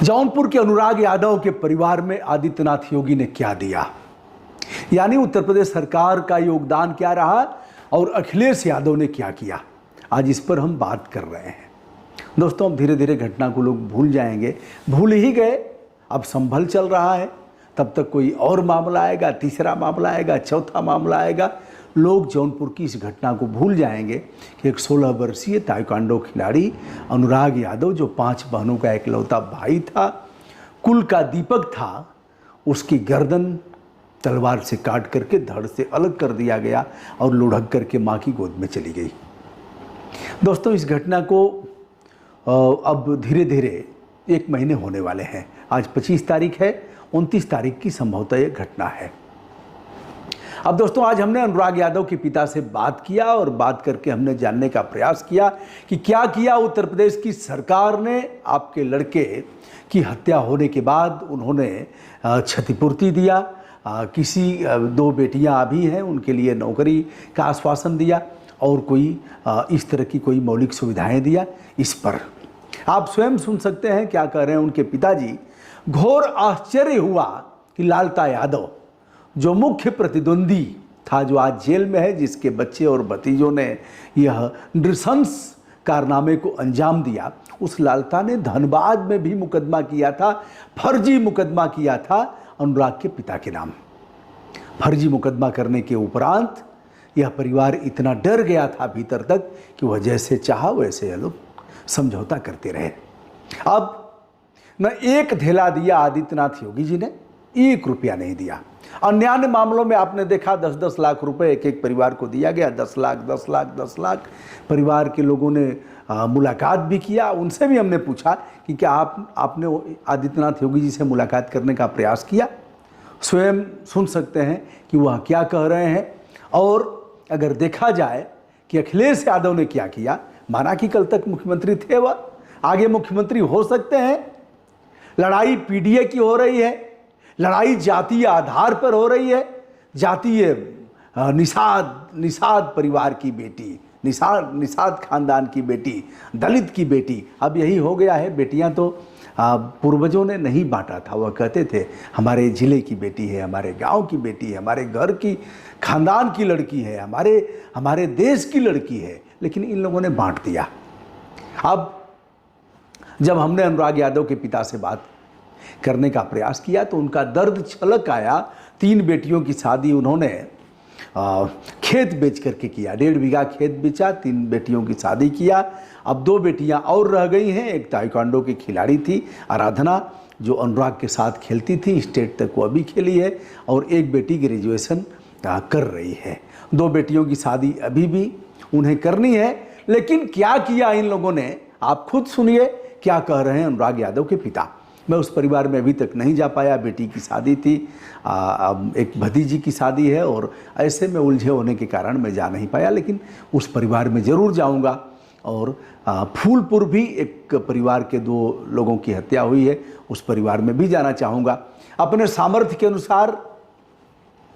जौनपुर के अनुराग यादव के परिवार में आदित्यनाथ योगी ने क्या दिया, यानी उत्तर प्रदेश सरकार का योगदान क्या रहा और अखिलेश यादव ने क्या किया, आज इस पर हम बात कर रहे हैं। दोस्तों, अब धीरे धीरे घटना को लोग भूल जाएंगे, भूल ही गए। अब संभल चल रहा है, तब तक कोई और मामला आएगा, तीसरा मामला आएगा, चौथा मामला आएगा। लोग जौनपुर की इस घटना को भूल जाएंगे कि एक 16 वर्षीय ताइक्वांडो खिलाड़ी अनुराग यादव, जो 5 बहनों का इकलौता भाई था, कुल का दीपक था, उसकी गर्दन तलवार से काट करके धड़ से अलग कर दिया गया और लुढ़क करके माँ की गोद में चली गई। दोस्तों, इस घटना को अब धीरे धीरे 1 महीने होने वाले हैं। आज 25 तारीख है, 29 तारीख की संभवतः ये घटना है। अब दोस्तों, आज हमने अनुराग यादव के पिता से बात किया और बात करके हमने जानने का प्रयास किया कि क्या किया उत्तर प्रदेश की सरकार ने। आपके लड़के की हत्या होने के बाद उन्होंने क्षतिपूर्ति दिया, किसी 2 बेटियां अभी हैं, उनके लिए नौकरी का आश्वासन दिया और कोई इस तरह की कोई मौलिक सुविधाएं दिया। इस पर आप स्वयं सुन सकते हैं क्या कह रहे हैं उनके पिताजी। घोर आश्चर्य हुआ कि लालता यादव, जो मुख्य प्रतिद्वंदी था, जो आज जेल में है, जिसके बच्चे और भतीजों ने यह नृशंस कारनामे को अंजाम दिया, उस लालता ने धनबाद में भी मुकदमा किया था, फर्जी मुकदमा किया था अनुराग के पिता के नाम। फर्जी मुकदमा करने के उपरांत यह परिवार इतना डर गया था भीतर तक कि वह जैसे चाहा वैसे ये लोग समझौता करते रहे। अब न एक धेला दिया आदित्यनाथ योगी जी ने, 1 रुपया नहीं दिया। अन्य मामलों में आपने देखा 10-10 लाख रुपए एक परिवार को दिया गया, 10 लाख 10 लाख 10 लाख। परिवार के लोगों ने मुलाकात भी किया, उनसे भी हमने पूछा कि क्या आपने आदित्यनाथ योगी जी से मुलाकात करने का प्रयास किया। स्वयं सुन सकते हैं कि वह क्या कह रहे हैं। और अगर देखा जाए कि अखिलेश यादव ने क्या किया, माना कि कल तक मुख्यमंत्री थे, वह आगे मुख्यमंत्री हो सकते हैं। लड़ाई पीडीए की हो रही है, लड़ाई जातीय आधार पर हो रही है। जातीय निषाद परिवार की बेटी, निषाद खानदान की बेटी, दलित की बेटी, अब यही हो गया है। बेटियां तो पूर्वजों ने नहीं बांटा था, वह कहते थे हमारे ज़िले की बेटी है, हमारे गांव की बेटी है, हमारे घर की खानदान की लड़की है, हमारे देश की लड़की है, लेकिन इन लोगों ने बांट दिया। अब जब हमने अनुराग यादव के पिता से बात करने का प्रयास किया तो उनका दर्द छलक आया। 3 बेटियों की शादी उन्होंने खेत बेच करके किया, 1.5 बीघा खेत बेचा, 3 बेटियों की शादी किया। अब 2 बेटियां और रह गई हैं। एक ताइक्वांडो की खिलाड़ी थी आराधना, जो अनुराग के साथ खेलती थी, स्टेट तक वो अभी खेली है, और एक बेटी ग्रेजुएशन कर रही है। 2 बेटियों की शादी अभी भी उन्हें करनी है। लेकिन क्या किया इन लोगों ने, आप खुद सुनिए क्या कह रहे हैं अनुराग यादव के पिता। मैं उस परिवार में अभी तक नहीं जा पाया, बेटी की शादी थी, एक भतीजी की शादी है, और ऐसे में उलझे होने के कारण मैं जा नहीं पाया, लेकिन उस परिवार में ज़रूर जाऊंगा। और फूलपुर भी एक परिवार के 2 लोगों की हत्या हुई है, उस परिवार में भी जाना चाहूँगा। अपने सामर्थ्य के अनुसार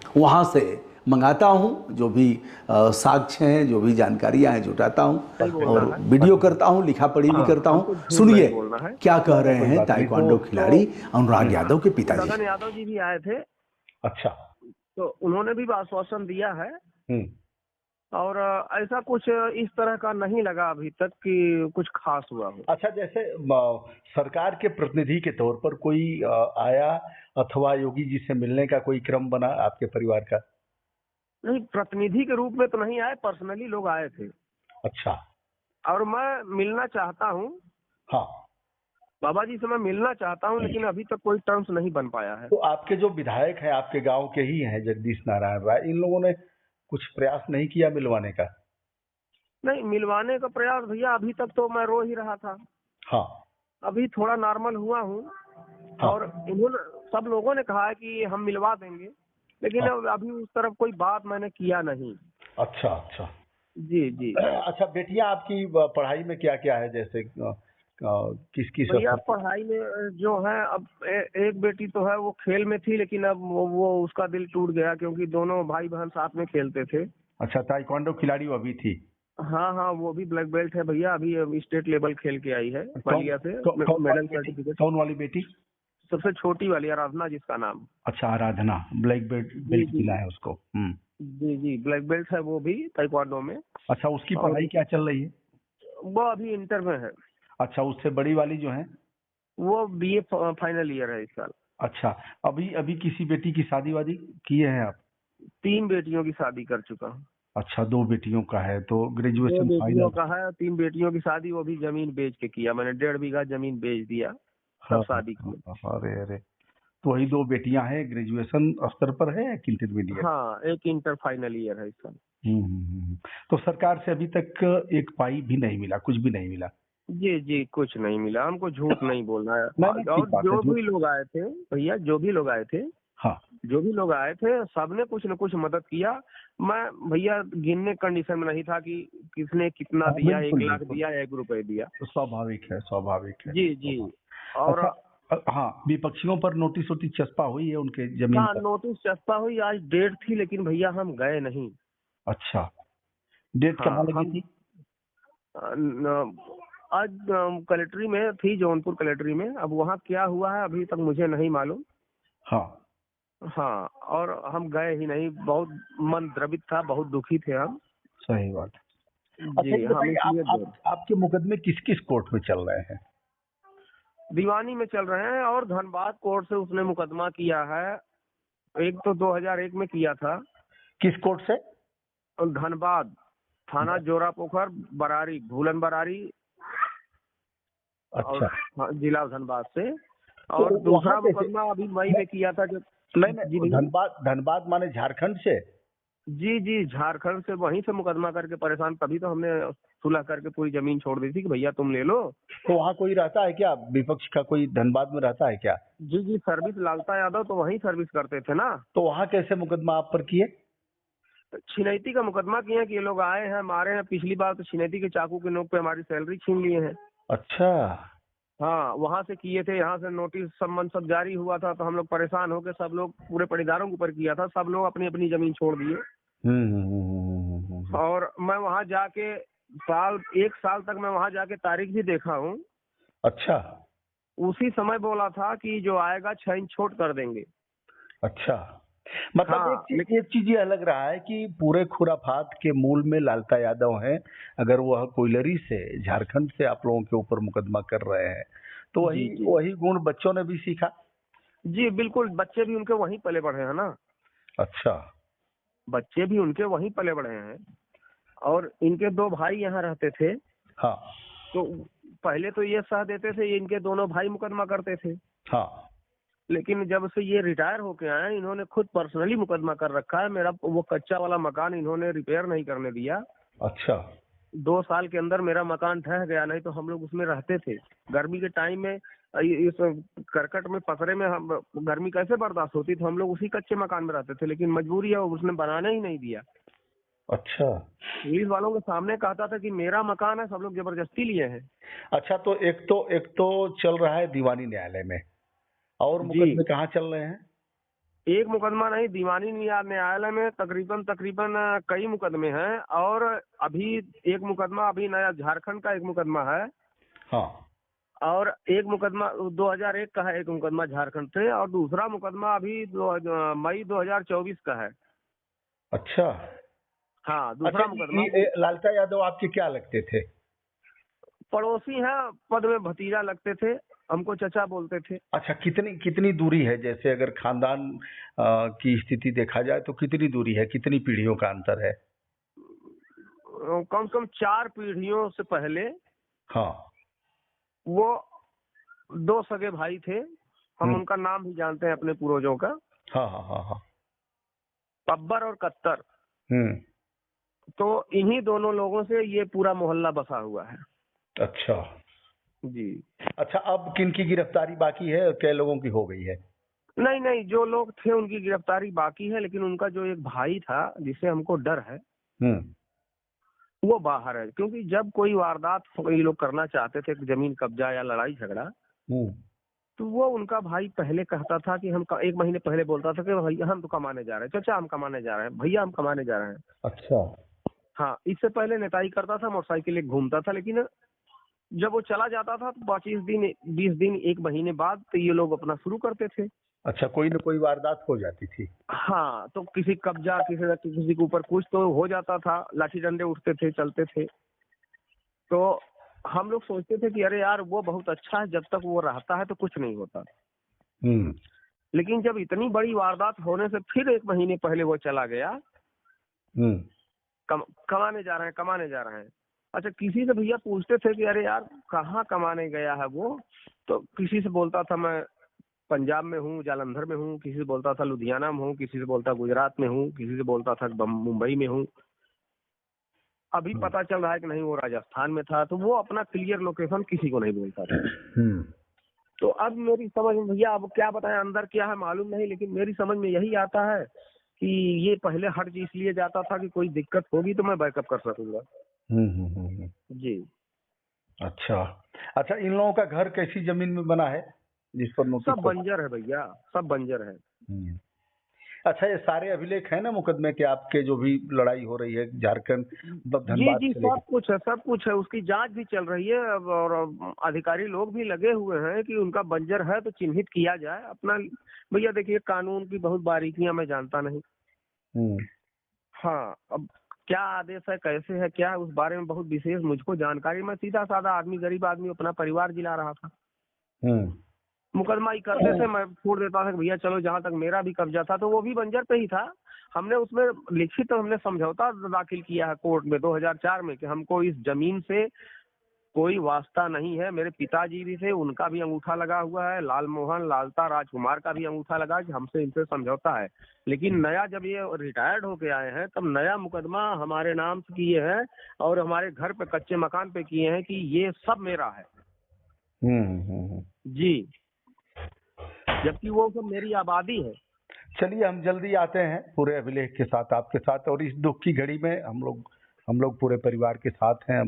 वहाँ से मंगाता हूँ, जो भी साक्ष्य हैं, जो भी जानकारियाँ हैं, जुटाता हूँ और वीडियो करता हूँ, लिखा पढ़ी भी करता हूँ। सुनिए क्या कह रहे हैं ताइक्वांडो खिलाड़ी अनुराग यादव के पिताजी। गगन यादव जी भी आए थे। अच्छा, तो उन्होंने भी आश्वासन दिया है, और ऐसा कुछ इस तरह का नहीं लगा अभी तक कि कुछ खास हुआ हो। अच्छा, जैसे सरकार के प्रतिनिधि के तौर पर कोई आया अथवा योगी जी से मिलने का कोई क्रम बना आपके परिवार का? नहीं, प्रतिनिधि के रूप में तो नहीं आए, पर्सनली लोग आए थे। अच्छा, और मैं मिलना चाहता हूँ। हाँ, बाबा जी से मैं मिलना चाहता हूँ, लेकिन अभी तक कोई टर्म्स नहीं बन पाया है। तो आपके जो विधायक हैं, आपके गांव के ही हैं, जगदीश नारायण राय, इन लोगों ने कुछ प्रयास नहीं किया मिलवाने का? नहीं, मिलवाने का प्रयास भैया, अभी तक तो मैं रो ही रहा था। हाँ, अभी थोड़ा नॉर्मल हुआ हूँ। हाँ, और इन्होंने, सब लोगों ने कहा है कि हम मिलवा देंगे, लेकिन हाँ, अभी उस तरफ कोई बात मैंने किया नहीं। अच्छा अच्छा। जी जी। अच्छा, बेटियां आपकी पढ़ाई में क्या क्या है, जैसे किस किस? भैया पढ़ाई में जो है, अब एक बेटी तो है वो खेल में थी, लेकिन अब वो उसका दिल टूट गया, क्योंकि दोनों भाई बहन साथ में खेलते थे। अच्छा, ताइक्वांडो खिलाड़ी वो अभी थी? हाँ हाँ, वो भी ब्लैक बेल्ट है भैया। अभी स्टेट लेवल खेल के आई है बलिया से, मेडल सर्टिफिकेट। कौन वाली बेटी? सबसे छोटी वाली आराधना जिसका नाम। अच्छा, आराधना ब्लैक बेल्ट जी जी मिला है उसको। जी जी, ब्लैक बेल्ट है वो भी ताइक्वांडो में। अच्छा, उसकी और पढ़ाई क्या चल रही है? वो अभी इंटर में है। अच्छा, उससे बड़ी वाली जो है? वो बीए फाइनल ईयर है इस साल। अच्छा, अभी अभी किसी बेटी की शादी वादी किए हैं आप? 3 बेटियों की शादी कर चुका हूँ। अच्छा, 2 बेटियों का है तो 2 ग्रेजुएशन बेटियों फाइनल। का है, 3 बेटियों की शादी वो भी जमीन बेच के किया मैंने। 1.5 बीघा जमीन बेच दिया हाँ तब हाँ शादी की। हाँ, अरे अरे, तो वही 2 बेटियां हैं, ग्रेजुएशन स्तर पर है कि इंटरमीडिएट? हाँ, एक इंटर फाइनल ईयर है इस साल। तो सरकार से अभी तक एक पाई भी नहीं मिला, कुछ भी नहीं मिला? जी जी, कुछ नहीं मिला हमको, झूठ नहीं बोलना है। नहीं नहीं, ठीक और बात है जो जो। भी लोग आए थे भैया, जो भी लोग आए थे, हाँ जो भी लोग आए थे, सबने कुछ न कुछ मदद किया। मैं भैया गिनने कंडीशन में नहीं था कि किसने कितना हाँ, दिया, 1 बिल्कुल लाख बिल्कुल, दिया या 1 रुपए दिया। तो स्वाभाविक है, स्वाभाविक है। जी जी। और अच्छा, हाँ, विपक्षियों पर नोटिस वोटिस चस्पा हुई है उनके जमीन हाँ, पर? नोटिस चस्पा हुई। आज डेट थी लेकिन भैया हम गए नहीं। अच्छा, डेट कहाँ हाँ लगी हम थी? आज कलेक्ट्री में थी, जौनपुर कलेक्ट्री में। अब वहाँ क्या हुआ है अभी तक मुझे नहीं मालूम। हाँ, हाँ, और हम गए ही नहीं। बहुत मन द्रवित था, बहुत दुखी थे हम। सही बात है। अच्छा, जी, ये हम बताइए, इसलिए गए। आपके मुकदमे किस किस कोर्ट में चल रहे हैं? दीवानी में चल रहे हैं और धनबाद कोर्ट से उसने मुकदमा किया है। एक तो 2001 में किया था। किस कोर्ट से? और धनबाद थाना जोरा पोखर, बरारी, भूलन बरारी। और अच्छा, हाँ, जिला धनबाद से। तो और वहाँ दूसरा कैसे? मुकदमा अभी मई में किया था जब। नहीं जी नहीं, भैया। धनबाद माने झारखंड से? जी जी, झारखंड से वहीं से मुकदमा करके परेशान, तभी तो हमने सुलह करके पूरी जमीन छोड़ दी थी कि भैया तुम ले लो। तो वहाँ कोई रहता है क्या, विपक्ष का कोई धनबाद में रहता है क्या? जी जी, सर्विस लालता यादव तो वहीं सर्विस करते थे ना। तो वहाँ कैसे मुकदमा आप पर किए? छिनैती का मुकदमा किया कि ये लोग आए हैं, मारे हैं। पिछली बार तो छिनैती के चाकू के नोक पे हमारी सैलरी छीन लिए हैं। अच्छा। हाँ, वहां से किए थे। यहाँ से नोटिस सम्मन सब जारी हुआ था तो हम लोग परेशान हो गए। सब लोग पूरे पटीदारों के ऊपर किया था। सब लोग अपनी अपनी जमीन छोड़ दिए। और मैं वहां जाके 1 साल तक मैं वहां जाके तारीख भी देखा हूँ। अच्छा उसी समय बोला था कि जो आएगा 6 इंच छोट कर देंगे। अच्छा, मतलब हाँ एक चीज ये अलग रहा है कि पूरे खुराफात के मूल में लालता यादव हैं। अगर वह कोयलरी से, झारखंड से आप लोगों के ऊपर मुकदमा कर रहे हैं, तो जी वही जी वही गुण बच्चों ने भी सीखा। जी, बिल्कुल। बच्चे भी उनके वहीं पले बढ़े हैं ना। अच्छा। बच्चे भी उनके वहीं पले बढ़े हैं। और इनके 2 भाई यहाँ रहते थे। हाँ तो पहले तो ये सह देते थे, ये इनके दोनों भाई मुकदमा करते थे। हाँ। लेकिन जब से ये रिटायर होके आए, इन्होंने खुद पर्सनली मुकदमा कर रखा है। मेरा वो कच्चा वाला मकान इन्होंने रिपेयर नहीं करने दिया। अच्छा 2 साल के अंदर मेरा मकान ढह गया, नहीं तो हम लोग उसमें रहते थे। गर्मी के टाइम में इस करकट में, पसरे में हम गर्मी कैसे बर्दाश्त होती, तो हम लोग उसी कच्चे मकान में रहते थे। लेकिन मजबूरी है, उसने बनाने ही नहीं दिया। अच्छा पुलिस वालों के सामने कहता था कि मेरा मकान है, सब लोग जबरदस्ती लिए हैं। अच्छा, तो एक तो चल रहा है दीवानी न्यायालय में, और जी, मुकदमे कहाँ चल रहे हैं? एक मुकदमा नहीं, दीवानी न्यायालय में तकरीबन तकरीबन कई मुकदमे हैं। और अभी एक मुकदमा अभी नया झारखंड का एक मुकदमा है। हाँ। और एक मुकदमा 2001 का है, एक मुकदमा झारखंड से। और दूसरा मुकदमा अभी मई 2024 का है। अच्छा हाँ, अच्छा, दूसरा मुकदमा। लालता यादव आपके क्या लगते थे? पड़ोसी हैं, पद में भतीजा लगते थे, हमको चचा बोलते थे। अच्छा, कितनी कितनी दूरी है, जैसे अगर खानदान की स्थिति देखा जाए तो कितनी दूरी है, कितनी पीढ़ियों का अंतर है? कम से कम 4 पीढ़ियों से पहले हाँ। वो 2 सगे भाई थे। हम उनका नाम भी जानते हैं अपने पूर्वजों का, हाँ हाँ हाँ हाँ। पब्बर और कत्तर। हम्म। तो इन्हीं दोनों लोगों से ये पूरा मोहल्ला बसा हुआ है। अच्छा जी। अच्छा, अब किन की गिरफ्तारी बाकी है और कई लोगों की हो गई है? नहीं नहीं, जो लोग थे उनकी गिरफ्तारी बाकी है। लेकिन उनका जो एक भाई था जिसे हमको डर है, वो बाहर है। क्योंकि जब कोई वारदात ये लोग करना चाहते थे, जमीन कब्जा या लड़ाई झगड़ा, तो वो उनका भाई पहले कहता था कि हम 1 महीने पहले बोलता था कि भैया हम तो कमाने जा रहे हैं, चाचा हम कमाने जा रहे हैं, भैया हम कमाने जा रहे हैं। अच्छा हाँ, इससे पहले नेताई करता था, मोटरसाइकिल एक घूमता था, लेकिन जब वो चला जाता था तो 20 दिन 1 महीने बाद तो ये लोग अपना शुरू करते थे। अच्छा, कोई न कोई वारदात हो जाती थी। हाँ, तो किसी कब्जा, किसी न किसी के ऊपर कुछ तो हो जाता था, लाठी डंडे उठते थे, चलते थे। तो हम लोग सोचते थे कि अरे यार वो बहुत अच्छा है, जब तक वो रहता है तो कुछ नहीं होता। लेकिन जब इतनी बड़ी वारदात होने से फिर 1 महीने पहले वो चला गया, कमाने जा रहे हैं। अच्छा, किसी से भैया पूछते थे कि अरे यार कहाँ कमाने गया है वो, तो किसी से बोलता था मैं पंजाब में हूँ, जालंधर में हूँ, किसी से बोलता था लुधियाना में हूँ, किसी से बोलता गुजरात में हूँ, किसी से बोलता था मुंबई में हूँ। अभी पता चल रहा है कि नहीं वो राजस्थान में था, तो वो अपना क्लियर लोकेशन किसी को नहीं बोलता था। तो अब मेरी समझ में भैया, अब क्या बताएं अंदर क्या है मालूम नहीं, लेकिन मेरी समझ में यही आता है कि ये पहले हट इसलिए जाता था कि कोई दिक्कत होगी तो मैं बैकअप कर सकूंगा। जी। अच्छा अच्छा, इन लोगों का घर कैसी जमीन में बना है जिस पर नोटिस? सब बंजर है भैया, सब बंजर है। अच्छा, ये सारे अभिलेख है ना मुकदमे के आपके, जो भी लड़ाई हो रही है झारखंड धनबाद जी, से सब कुछ है, उसकी जांच भी चल रही है अब, और अधिकारी लोग भी लगे हुए हैं कि उनका बंजर है तो चिन्हित किया जाए अपना। भैया देखिए, कानून की बहुत बारीकियां मैं जानता नहीं। हाँ, अब क्या आदेश है, कैसे है, क्या है, उस बारे में बहुत विशेष मुझको जानकारी, मैं सीधा साधा आदमी, गरीब आदमी, अपना परिवार जिला रहा था। मुकदमा ही करते थे, मैं छोड़ देता था कि भैया चलो, जहाँ तक मेरा भी कब्जा था तो वो भी बंजर पे ही था। हमने उसमें लिखित तो हमने समझौता दाखिल किया है कोर्ट में 2004 में कि हमको इस जमीन से कोई वास्ता नहीं है। मेरे पिताजी भी थे, उनका भी अंगूठा लगा हुआ है, लाल मोहन लालता राजकुमार का भी अंगूठा लगा कि हमसे इनसे समझौता है। लेकिन नया जब ये रिटायर्ड होके आए हैं तब नया मुकदमा हमारे नाम से किए हैं और हमारे घर पे, कच्चे मकान पे किए हैं कि ये सब मेरा है। जी, जबकि वो सब मेरी आबादी है। चलिए, हम जल्दी आते हैं पूरे अभिलेख के साथ आपके साथ, और इस दुख की घड़ी में हम लोग पूरे परिवार के साथ हैं।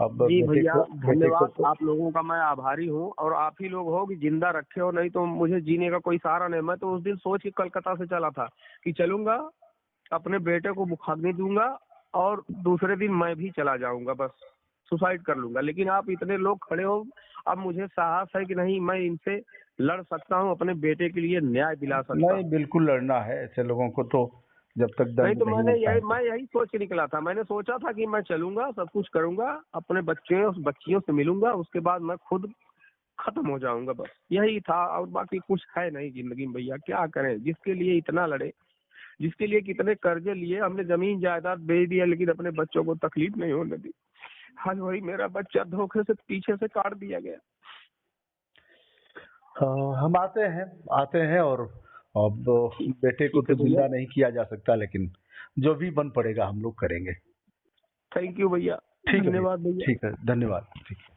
अब जी भैया, धन्यवाद, आप लोगों का मैं आभारी हूँ, और आप ही लोग हो कि जिंदा रखे हो, नहीं तो मुझे जीने का कोई सहारा नहीं। मैं तो उस दिन सोच के कलकत्ता से चला था कि चलूंगा, अपने बेटे को मुखाग्नि दूंगा और दूसरे दिन मैं भी चला जाऊंगा, बस सुसाइड कर लूंगा। लेकिन आप इतने लोग खड़े हो, अब मुझे साहस है कि नहीं, मैं इनसे लड़ सकता हूँ, अपने बेटे के लिए न्याय दिला सकता हूँ। नहीं, बिल्कुल लड़ना है, ऐसे लोगों को तो जब तक नहीं तो मैं यही सोच के निकला था। मैंने सोचा था कि मैं चलूंगा, सब कुछ करूंगा, अपने बच्चियों से मिलूंगा, उसके बाद मैं खुद खत्म हो जाऊंगा, बस यही था। और बाकी कुछ है नहीं जिंदगी में भैया, क्या करें, जिसके लिए इतना लड़े, जिसके लिए कितने कर्जे लिए, हमने जमीन जायदाद बेच दिया, लेकिन अपने बच्चों को तकलीफ नहीं होने दी। आज वही मेरा बच्चा धोखे से पीछे से काट दिया गया। हम आते हैं और अब बेटे को तो जिंदा नहीं किया जा सकता, लेकिन जो भी बन पड़ेगा हम लोग करेंगे। थैंक यू भैया, धन्यवाद भैया। ठीक है, धन्यवाद। ठीक है।